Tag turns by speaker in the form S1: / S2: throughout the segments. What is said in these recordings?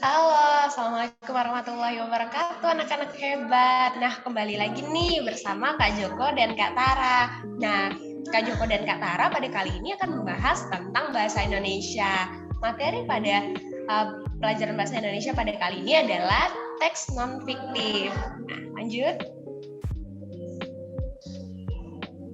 S1: Halo, Assalamualaikum warahmatullahi wabarakatuh, anak-anak hebat. Nah, kembali lagi nih bersama Kak Joko dan Kak Tara. Nah, Kak Joko dan Kak Tara pada kali ini akan membahas tentang bahasa Indonesia. Materi pada pelajaran bahasa Indonesia pada kali ini adalah teks non-fiktif. Nah, lanjut.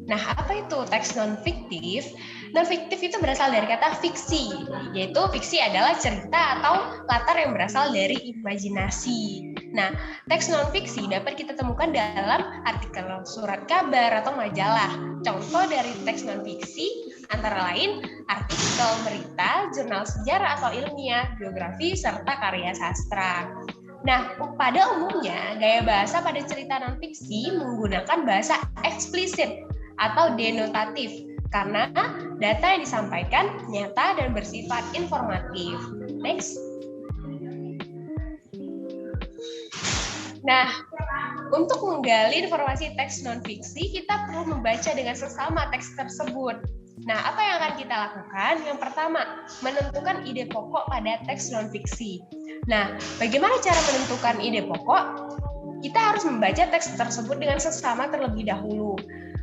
S1: Nah, apa itu teks non-fiktif? Non-fiktif itu berasal dari kata fiksi, yaitu fiksi adalah cerita atau latar yang berasal dari imajinasi. Nah, teks non-fiksi dapat kita temukan dalam artikel surat kabar atau majalah. Contoh dari teks non-fiksi antara lain artikel berita, jurnal sejarah atau ilmiah, biografi, serta karya sastra. Nah, pada umumnya, gaya bahasa pada cerita non-fiksi menggunakan bahasa eksplisit atau denotatif, karena data yang disampaikan nyata dan bersifat informatif. Next. Nah, untuk menggali informasi teks non-fiksi, kita perlu membaca dengan seksama teks tersebut. Nah, apa yang akan kita lakukan? Yang pertama, menentukan ide pokok pada teks non-fiksi. Nah, bagaimana cara menentukan ide pokok? Kita harus membaca teks tersebut dengan seksama terlebih dahulu.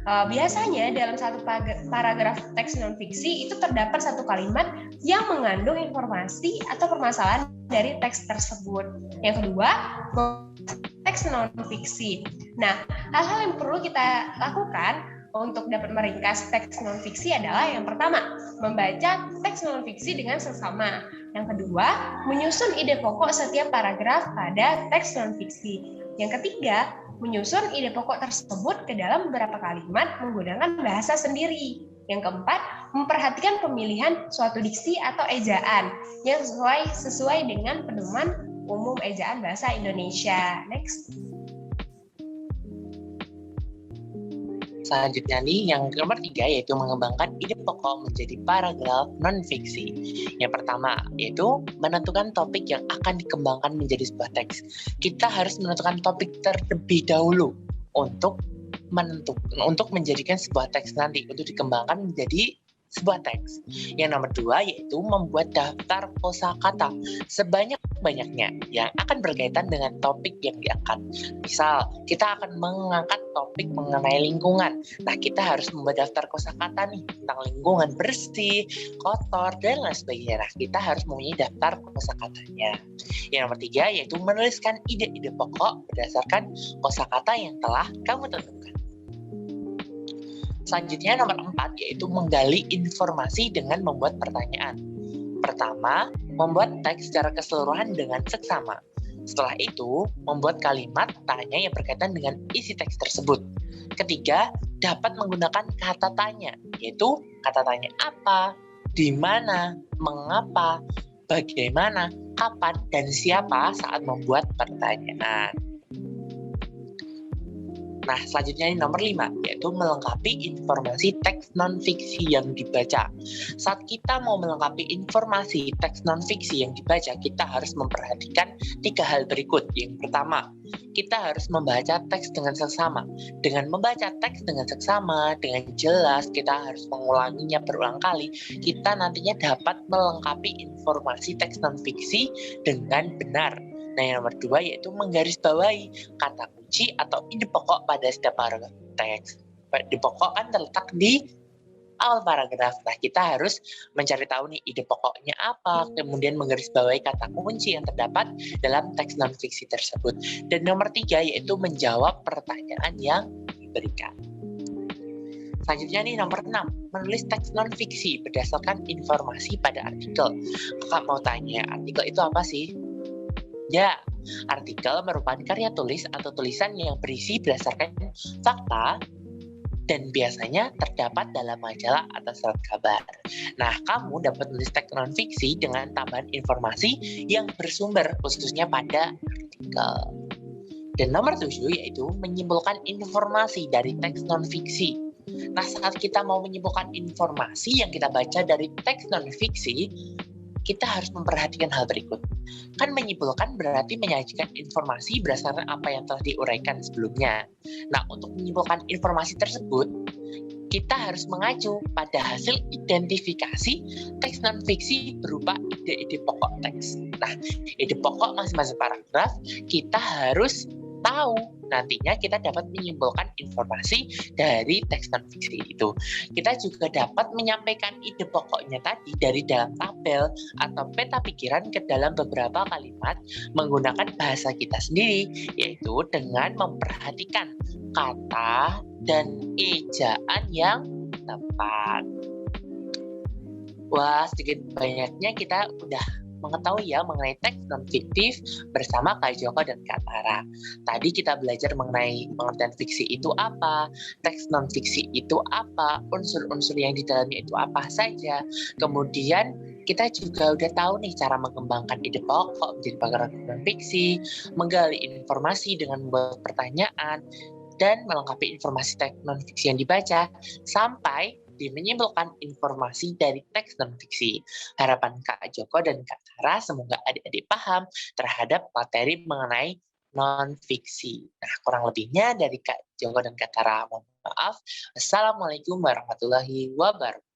S1: Biasanya dalam satu paragraf teks non-fiksi itu terdapat satu kalimat yang mengandung informasi atau permasalahan dari teks tersebut. Yang kedua, teks non-fiksi. Nah, hal-hal yang perlu kita lakukan untuk dapat meringkas teks non-fiksi adalah yang pertama, membaca teks non-fiksi dengan seksama. Yang kedua, menyusun ide pokok setiap paragraf pada teks non-fiksi. Yang ketiga, menyusun ide pokok tersebut ke dalam beberapa kalimat menggunakan bahasa sendiri. Yang keempat, memperhatikan pemilihan suatu diksi atau ejaan yang sesuai dengan pedoman umum ejaan bahasa Indonesia. Next.
S2: Selanjutnya nih, yang nomor 3 yaitu mengembangkan ide pokok menjadi paragraf non-fiksi. Yang pertama yaitu menentukan topik yang akan dikembangkan menjadi sebuah teks. Kita harus menentukan topik terlebih dahulu untuk menjadikan sebuah teks nanti untuk dikembangkan menjadi sebuah teks. Yang nomor 2 yaitu membuat daftar kosakata sebanyak-banyaknya yang akan berkaitan dengan topik yang diangkat. Misal, kita akan mengangkat topik mengenai lingkungan. Nah, kita harus membuat daftar kosakata nih tentang lingkungan bersih, kotor, dan lain sebagainya. Nah, kita harus mempunyai daftar kosakatanya. Yang nomor 3 yaitu menuliskan ide-ide pokok berdasarkan kosakata yang telah kamu tentukan. Selanjutnya nomor 4 yaitu menggali informasi dengan membuat pertanyaan. Pertama, membuat teks secara keseluruhan dengan seksama. Setelah itu, membuat kalimat tanya yang berkaitan dengan isi teks tersebut. Ketiga, dapat menggunakan kata tanya, yaitu kata tanya apa, di mana, mengapa, bagaimana, kapan, dan siapa saat membuat pertanyaan. Nah, selanjutnya ini nomor 5, yaitu melengkapi informasi teks non-fiksi yang dibaca. Saat kita mau melengkapi informasi teks non-fiksi yang dibaca, kita harus memperhatikan 3 hal berikut. Yang pertama, kita harus membaca teks dengan seksama. Dengan membaca teks dengan seksama, dengan jelas, kita harus mengulanginya berulang kali, kita nantinya dapat melengkapi informasi teks non-fiksi dengan benar. Nah, yang nomor 2 yaitu menggarisbawahi kata kunci atau ide pokok pada setiap paragraf teks. Ide pokok kan terletak di awal paragraf. Nah, kita harus mencari tahu nih ide pokoknya apa, kemudian menggarisbawahi kata kunci yang terdapat dalam teks non-fiksi tersebut. Dan nomor 3 yaitu menjawab pertanyaan yang diberikan. Selanjutnya nih nomor 6, menulis teks non-fiksi berdasarkan informasi pada artikel. Kakak mau tanya, artikel itu apa sih? Ya, artikel merupakan karya tulis atau tulisan yang berisi berdasarkan fakta dan biasanya terdapat dalam majalah atau surat kabar. Nah, kamu dapat menulis teks non-fiksi dengan tambahan informasi yang bersumber khususnya pada artikel. Dan nomor 7 yaitu menyimpulkan informasi dari teks non-fiksi. Nah, saat kita mau menyimpulkan informasi yang kita baca dari teks non-fiksi, kita harus memperhatikan hal berikut. Kan menyimpulkan berarti menyajikan informasi berdasarkan apa yang telah diuraikan sebelumnya. Nah, untuk menyimpulkan informasi tersebut, kita harus mengacu pada hasil identifikasi teks non-fiksi berupa ide-ide pokok teks. Nah, ide pokok masing-masing paragraf kita harus tahu. Nantinya kita dapat menyimpulkan informasi dari teks non-fiksi itu. Kita juga dapat menyampaikan ide pokoknya tadi dari dalam tabel atau peta pikiran ke dalam beberapa kalimat menggunakan bahasa kita sendiri, yaitu dengan memperhatikan kata dan ejaan yang tepat. Wah, sedikit banyaknya kita udah mengetahui ya mengenai teks non-fiktif bersama Kak Joko dan Kak Tara. Tadi kita belajar mengenai pengertian fiksi itu apa, teks non-fiksi itu apa, unsur-unsur yang di dalamnya itu apa saja. Kemudian kita juga udah tahu nih cara mengembangkan ide pokok menjadi paragraf non-fiksi, menggali informasi dengan membuat pertanyaan, dan melengkapi informasi teks non-fiksi yang dibaca, sampai menyimpulkan informasi dari teks non-fiksi. Harapan Kak Joko dan Kak Tara semoga adik-adik paham terhadap materi mengenai non-fiksi. Nah, kurang lebihnya dari Kak Joko dan Kak Tara, mohon maaf. Assalamualaikum warahmatullahi wabarakatuh.